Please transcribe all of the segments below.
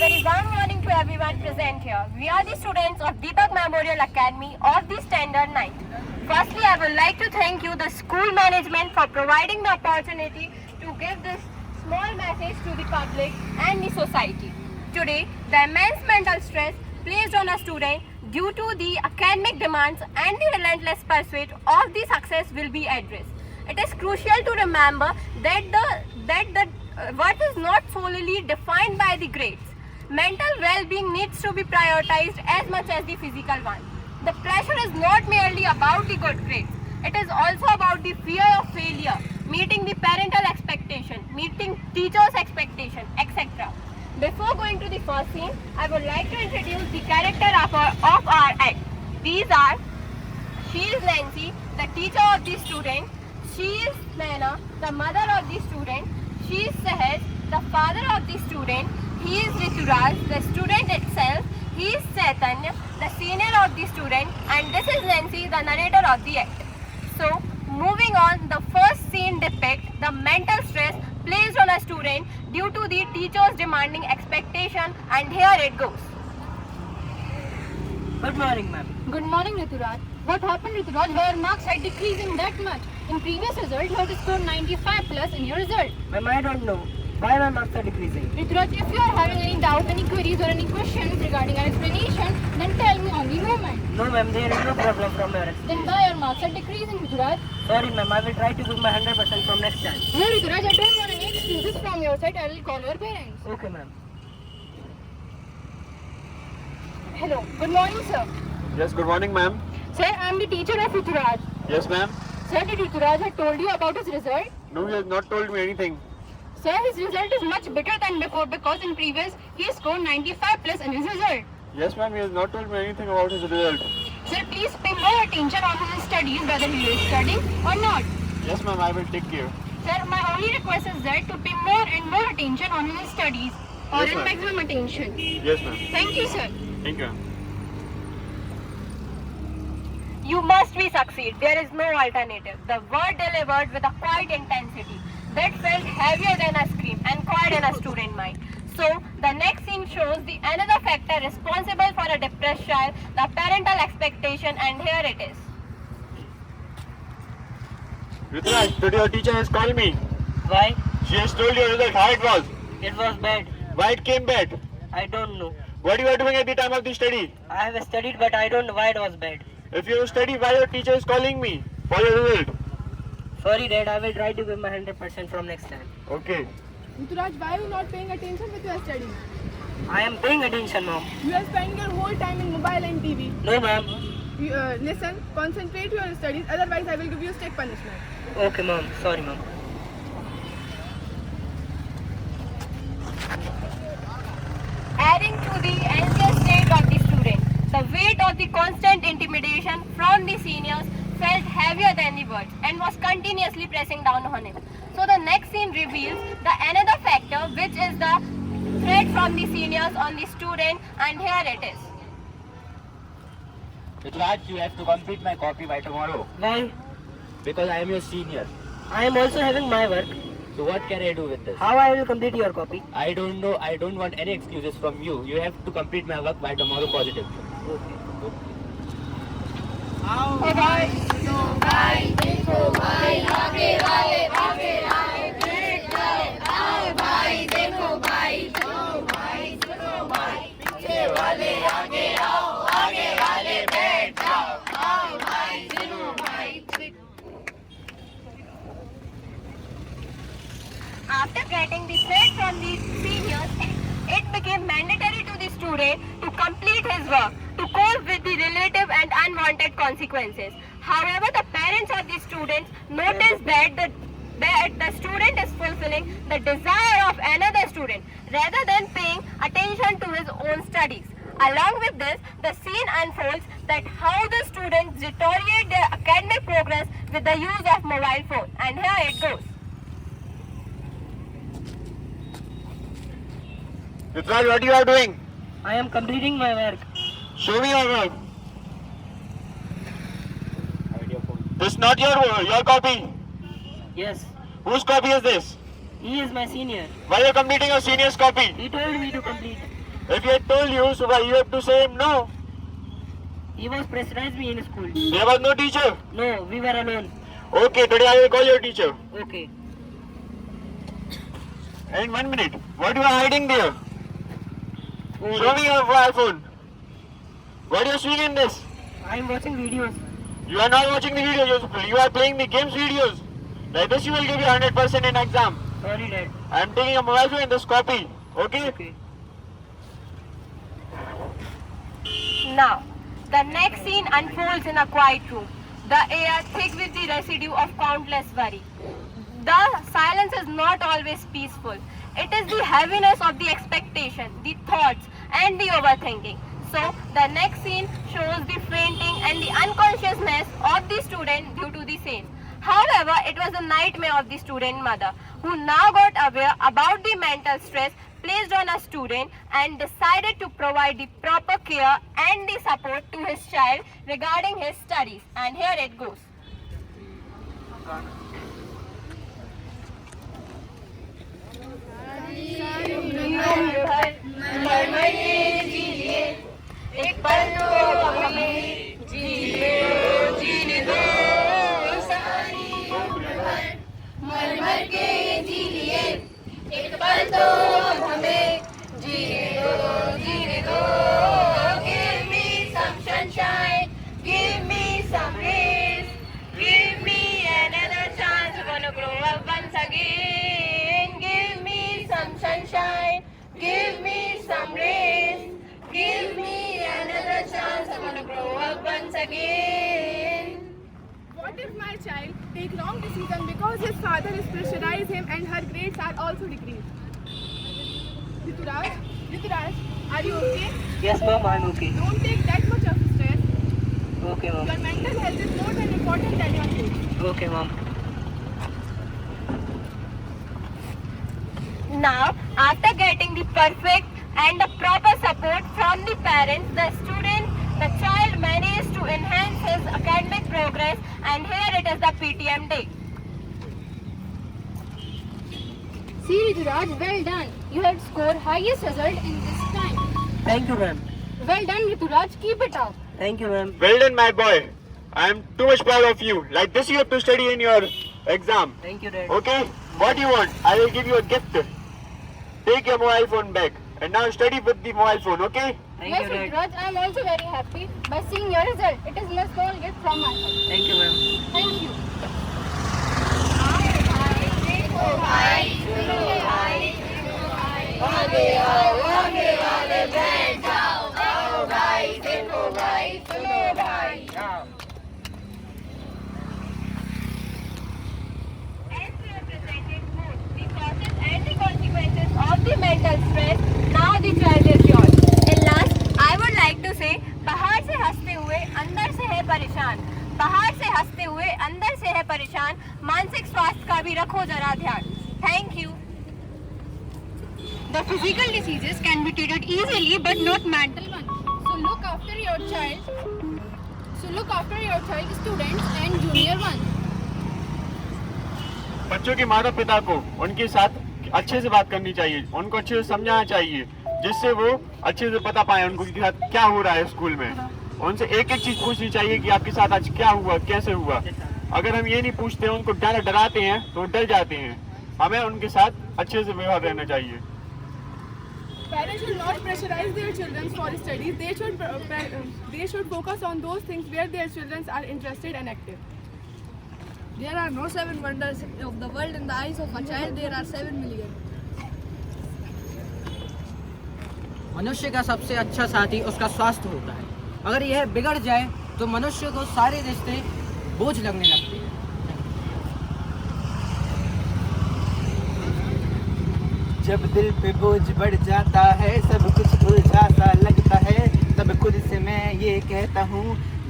very warm morning to everyone present here. We are the students of Deepak Memorial Academy of the Standard 9th. Firstly, I would like to thank you, the school management, for providing the opportunity to give this small message to the public and the society. Today, the immense mental stress placed on a student due to the academic demands and the relentless pursuit of the success will be addressed. It is crucial to remember that the worth is not solely defined by the grades. Mental well-being needs to be prioritized as much as the physical one. The pressure is not merely about the good grades. It is also about the fear of failure, meeting the parental expectation, meeting teachers' expectation, etc. Before going to the first scene, I would like to introduce the character of our act. These are, she is Nancy, the teacher of the student. She is Naina, the mother of the student. She is Sahaj, the father of the student. He is Rituraj, the student itself. He is Chaitanya, the senior of the student. And this is Nancy, the narrator of the act. So, moving on, the first scene depicts the mental stress placed on a student due to the teacher's demanding expectation, and here it goes. Good morning, ma'am. Good morning, Rituraj. What happened, Rituraj? Why your marks are decreasing that much? In previous result, you have scored 95 plus in your result. Ma'am, I don't know why my marks are decreasing. Rituraj, if you are having any doubt, any queries or any questions regarding our explanation, then tell me on the moment. No, ma'am, there is no problem from your end. Then why your marks are decreasing, Rituraj? Sorry, ma'am, I will try to give my 100% from next time. No, Rituraj, I don't want any excuses from your side. I will call your parents. Okay, ma'am. Hello. Good morning, sir. Yes, good morning, ma'am. Sir, I am the teacher of Rituraj. Yes, ma'am. Sir, did Rituraj have told you about his result? No, he has not told me anything. Sir, his result is much better than before because in previous he scored 95 plus in his result. Yes, ma'am, he has not told me anything about his result. Sir, please pay more attention on his studies, whether he is studying or not. Yes, ma'am, I will take care. Sir, my only request is that to pay more and more attention on his studies, or Yes, in ma'am. maximum attention. Yes, ma'am. Thank you, sir. Thank you. You must be succeed. There is no alternative. The word delivered with a quiet intensity that felt heavier than a scream and quiet in a student mind. So, the next scene shows the another factor responsible for a depressed child, the parental expectation, and here it is. Rituraj, today your teacher has called me. Why? She has told your result how it was. It was bad. Why it came bad. I don't know. What you are doing at the time of the study. I have studied, but I don't know why it was bad. If you study, why your teacher is calling me for your result. Sorry, Dad, I will try to give my 100% from next time. Okay. Rituraj, why are you not paying attention with your studies? I am paying attention, mom. You are spending your whole time in mobile and TV. No, ma'am. Listen, concentrate your studies, otherwise I will give you strict punishment. Okay, mom. Sorry, mom. Adding to the anxious state of the student, the weight of the constant intimidation from the seniors felt heavier than the words and was continuously pressing down on him. So the next scene reveals the another factor, which is the threat from the seniors on the student, and here it is. Rituraj, you have to complete my copy by tomorrow Why? because I am your senior. I am also having my work. So what can I do with this? How I will complete your copy? I don't know. I don't want any excuses from you. You have to complete my work by tomorrow positively. After getting the threat from the seniors, it became mandatory to the student to complete his work to cope with the relative and unwanted consequences. However, the parents of the students noticed that the student is fulfilling the desire of another student rather than paying attention to his own studies. Along with this, the scene unfolds that how the students deteriorate their academic progress with the use of mobile phone. And here it goes. Rituraj, what you are doing? I am completing my work. Show me your work. This is not your copy. Yes. Whose copy is this? He is my senior. Why are you completing your senior's copy? He told me to complete. If he had told you, so why you have to say him no? He was pressurized me in school. There was no teacher. No, we were alone. Okay, today I will call your teacher. Okay. In 1 minute. What you are hiding there? Oh, Show me your mobile phone. What are you seeing in this? I'm watching videos. You are not watching the videos. You are playing the games videos. Like this, you will give you 100% in exam. Sorry, Dad. I am taking a mobile phone in this copy. Okay? Okay. Now, the next scene unfolds in a quiet room. The air thick with the residue of countless worry. The silence is not always peaceful. It is the heaviness of the expectation, the thoughts, and the overthinking. So, the next scene shows the fainting and the unconsciousness of the student due to the same. However, it was a nightmare of the student mother, who now got aware about the mental stress placed on a student and decided to provide the proper care and the support to his child regarding his studies. And here it goes. एक पल तो हमें जीने दो मर मर के जी लिए एक पल तो हमें जीने दो give me some sunshine give me some rays give me another chance I'm gonna grow up once again give me some sunshine give me some rays give me another chance I'm gonna grow up once again. What if my child take wrong decision because his father is pressurized him and her grades are also decreased? Rituraj, are you okay? Yes, Mom, I'm okay. Don't take that much of stress. Okay, Mom. Your mental health is more than important than your grades. Okay, Mom. Now, after getting the perfect and the proper support from the parents, the child managed to enhance his academic progress, and here it is the PTM day. See Rituraj, well done. You have scored highest result in this time. Thank you, ma'am. Well done Rituraj, keep it up. Thank you, ma'am. Well done, my boy. I am too much proud of you. Like this, you have to study in your exam. Thank you, Dad. Okay? What do you want? I will give you a gift. Take your mobile phone back. And now study with the mobile phone, okay? Thank Yes you, Dad. Rituraj, I am also very happy by seeing your result. It is my small gift from my side. Thank you, ma'am. Thank you. As we have presented both the causes and the consequences of the mental stress, now the choice is yours. And last, I would like to say, बाहर से हंसते हुए अंदर से है परेशान, बाहर से हंसते हुए अंदर से है परेशान, मानसिक स्वास्थ्य का भी रखो जरा ध्यान. Thank you. The physical diseases can be treated easily but not mental ones. So look after your child, students and junior ones. बच्चों के माता पिता को उनके साथ अच्छे से बात करनी चाहिए, उनको अच्छे से समझाना चाहिए, जिससे वो अच्छे से पता पाए उनको के साथ क्या हो रहा है स्कूल में. उनसे एक एक चीज पूछनी चाहिए कि आपके साथ आज क्या हुआ, कैसे हुआ. अगर हम ये नहीं पूछते, उनको डराते हैं तो डर जाते हैं. हमें उनके साथ अच्छे से व्यवहार रहना चाहिए. Parents should not pressurize their children for studies. They should focus on those things where their children are interested and active. There are no 7 wonders of the world. In the eyes of a child, there are 7 million. मनुष्य का सबसे अच्छा साथी उसका स्वास्थ्य होता है. अगर यह बिगड़ जाए तो मनुष्य को सारे रिश्ते बोझ लगने लगते हैं. जब दिल पे बोझ बढ़ जाता है, सब कुछ उलझा सा लगता है, तब खुद से मैं ये कहता हूँ,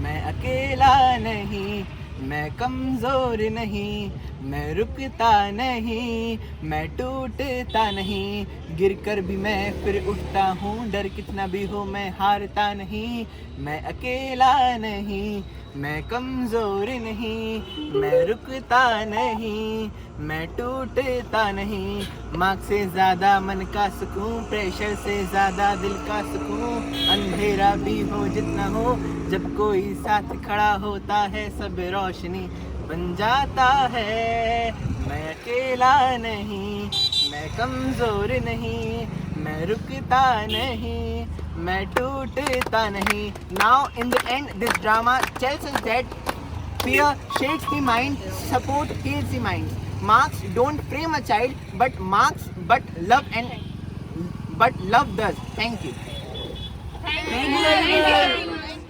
मैं अकेला नहीं, मैं कमजोर नहीं, मैं रुकता नहीं, मैं टूटता नहीं, गिर कर भी मैं फिर उठता हूँ, डर कितना भी हो मैं हारता नहीं, मैं अकेला नहीं, मैं कमज़ोर नहीं, मैं रुकता नहीं, मैं टूटता नहीं। मार्क्स से ज़्यादा मन का सुकून, प्रेशर से ज़्यादा दिल का सुकून, अंधेरा भी हो जितना हो, जब कोई साथ खड़ा होता है सब रोशनी बन जाता है। मैं अकेला नहीं, मैं कमज़ोर नहीं, मैं रुकता नहीं, मैं टूटता नहीं। Now in the end this drama tells us that fear shakes the mind, support heals the mind. Marks don't frame a child, but love does. Thank you. Thank you.